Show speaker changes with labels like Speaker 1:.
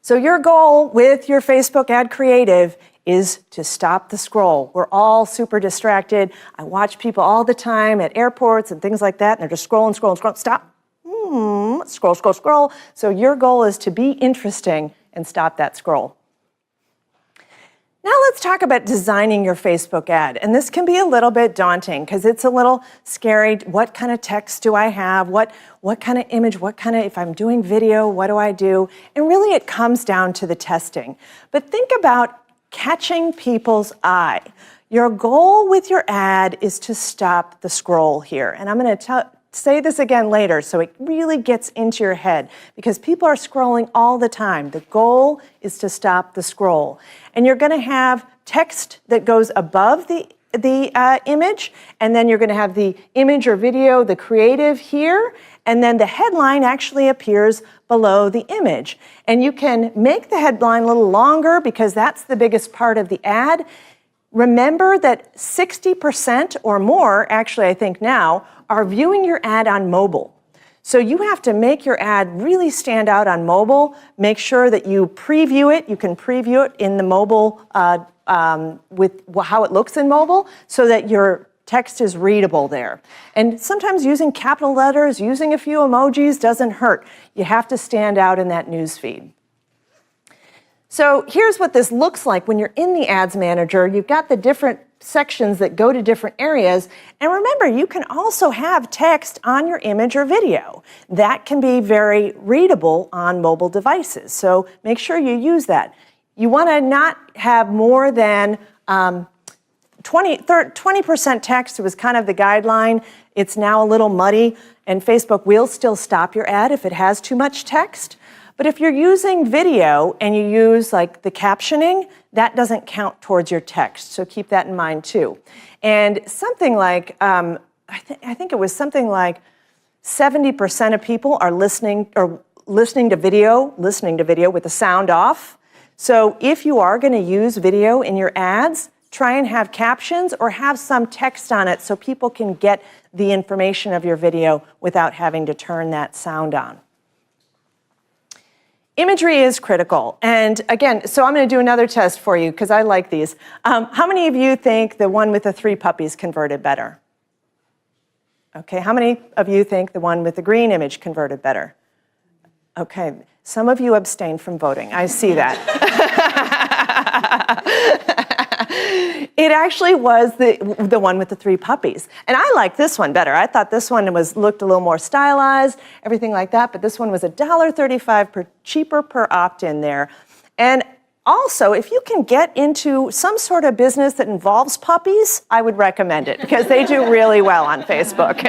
Speaker 1: So your goal with your Facebook ad creative is to stop the scroll. We're all super distracted. I watch people all the time at airports and things like that, and they're just scrolling, scrolling, scrolling. Stop. Scroll, scroll, scroll. So your goal is to be interesting and stop that scroll. Now let's talk about designing your Facebook ad. And this can be a little bit daunting because it's a little scary. What kind of text do I have? What kind of image? If I'm doing video, what do I do? And really it comes down to the testing. But think about catching people's eye. Your goal with your ad is to stop the scroll here. And I'm going to say this again later so it really gets into your head because people are scrolling all the time. The goal is to stop the scroll. And you're going to have text that goes above the image, and then you're going to have the image or video, the creative here, and then the headline actually appears below the image. And you can make the headline a little longer because that's the biggest part of the ad. Remember that 60% or more, actually I think now, are viewing your ad on mobile. So you have to make your ad really stand out on mobile. Make sure that you preview it. You can preview it in the mobile with how it looks in mobile so that your text is readable there. And sometimes using capital letters, using a few emojis doesn't hurt. You have to stand out in that news feed. So here's what this looks like when you're in the Ads Manager. You've got the different sections that go to different areas. And remember, you can also have text on your image or video. That can be very readable on mobile devices. So make sure you use that. You want to not have more than 20% text. It was kind of the guideline. It's now a little muddy, and Facebook will still stop your ad if it has too much text. But if you're using video and you use like the captioning, that doesn't count towards your text. So keep that in mind too. And something like, I think it was something like 70% of people are listening to video with the sound off. So if you are going to use video in your ads, try and have captions or have some text on it so people can get the information of your video without having to turn that sound on. Imagery is critical. And again, so I'm going to do another test for you because I like these. How many of you think the one with the 3 puppies converted better? Okay, how many of you think the one with the green image converted better? Okay, some of you abstained from voting. I see that. It actually was the one with the 3 puppies. And I like this one better. I thought this one looked a little more stylized, everything like that, but this one was $1.35 cheaper per opt-in there. And also, if you can get into some sort of business that involves puppies, I would recommend it because they do really well on Facebook.